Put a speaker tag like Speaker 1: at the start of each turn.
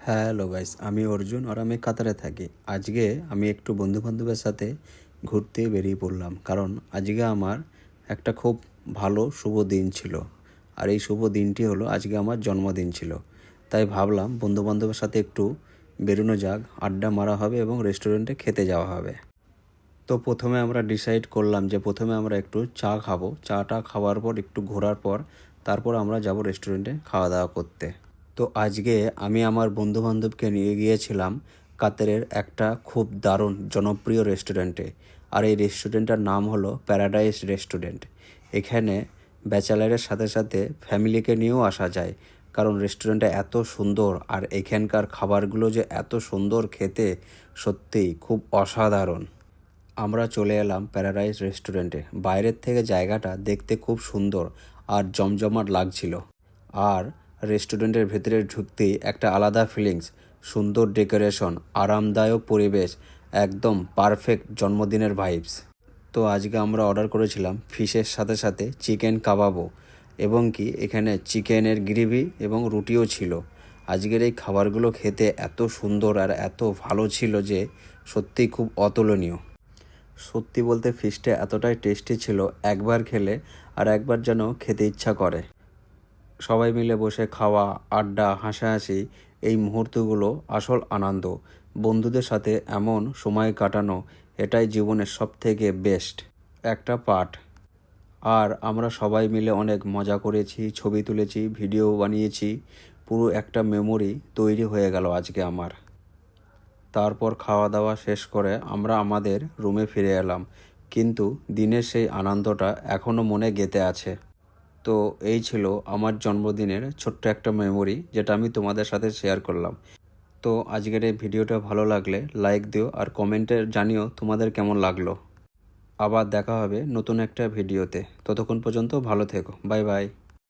Speaker 1: Hello guys, আমি অর্জুন আর আমি কাতারে থাকি। আজকে আমি একটু বন্ধুবান্ধবের সাথে ঘুরতে বেরিয়ে পড়লাম, কারণ আজকে আমার একটা খুব ভালো শুভ দিন ছিল। আর এই শুভ দিনটি হলো আজকে আমার জন্মদিন ছিল। তাই ভাবলাম বন্ধুবান্ধবের সাথে একটু বেরোনো যাক, আড্ডা মারা হবে এবং রেস্টুরেন্টে খেতে যাওয়া হবে। তো প্রথমে আমরা ডিসাইড করলাম যে প্রথমে আমরা একটু চা খাবো। চাটা খাওয়ার পর একটু ঘোরার পর তারপর আমরা যাব রেস্টুরেন্টে খাওয়া দাওয়া করতে। তো আজকে আমি আমার বন্ধুবান্ধবকে নিয়ে গিয়েছিলাম কাতারের একটা খুব দারুণ জনপ্রিয় রেস্টুরেন্টে। আর এই রেস্টুরেন্টটার নাম হলো প্যারাডাইস রেস্টুরেন্ট। এখানে ব্যাচেলারের সাথে সাথে ফ্যামিলিকে নিয়েও আসা যায়, কারণ রেস্টুরেন্টটা এত সুন্দর আর এখানকার খাবারগুলো যে এত সুন্দর খেতে, সত্যিই খুব অসাধারণ। আমরা চলে এলাম প্যারাডাইস রেস্টুরেন্টে। বাইরের থেকে জায়গাটা দেখতে খুব সুন্দর আর জমজমাট লাগছিল। আর রেস্টুরেন্টের ভেতরে ঢুকতেই একটা আলাদা ফিলিংস, সুন্দর ডেকোরেশন, আরামদায়ক পরিবেশ, একদম পারফেক্ট জন্মদিনের ভাইবস। তো আজকে আমরা অর্ডার করেছিলাম ফিশের সাথে সাথে চিকেন কাবাবও, এবং কি এখানে চিকেনের গ্রেভি এবং রুটিও ছিল। আজকের এই খাবারগুলো খেতে এত সুন্দর আর এত ভালো ছিল যে সত্যিই খুব অতুলনীয়। সত্যি বলতে ফিশটা এতটাই টেস্টি ছিল, একবার খেলে আর একবার যেন খেতে ইচ্ছা করে। সবাই মিলে বসে খাওয়া, আড্ডা, হাসাহাসি, এই মুহূর্তগুলো আসল আনন্দ। বন্ধুদের সাথে এমন সময় কাটানো, এটাই জীবনের সবথেকে বেস্ট একটা পার্ট। আর আমরা সবাই মিলে অনেক মজা করেছি, ছবি তুলেছি, ভিডিও বানিয়েছি। পুরো একটা মেমোরি তৈরি হয়ে গেল আজকে আমার। তারপর খাওয়া দাওয়া শেষ করে আমরা আমাদের রুমে ফিরে এলাম, কিন্তু দিনের সেই আনন্দটা এখনও মনে গেঁথে আছে। তো এই ছিল আমার জন্মদিনের ছোট্ট একটা মেমোরি, যেটা আমি তোমাদের সাথে শেয়ার করলাম। তো আজকের এই ভিডিওটা ভালো লাগলে লাইক দিও আর কমেন্টে জানিও তোমাদের কেমন লাগলো। আবার দেখা হবে নতুন একটা ভিডিওতে। ততক্ষণ পর্যন্ত ভালো থেকো। Bye bye.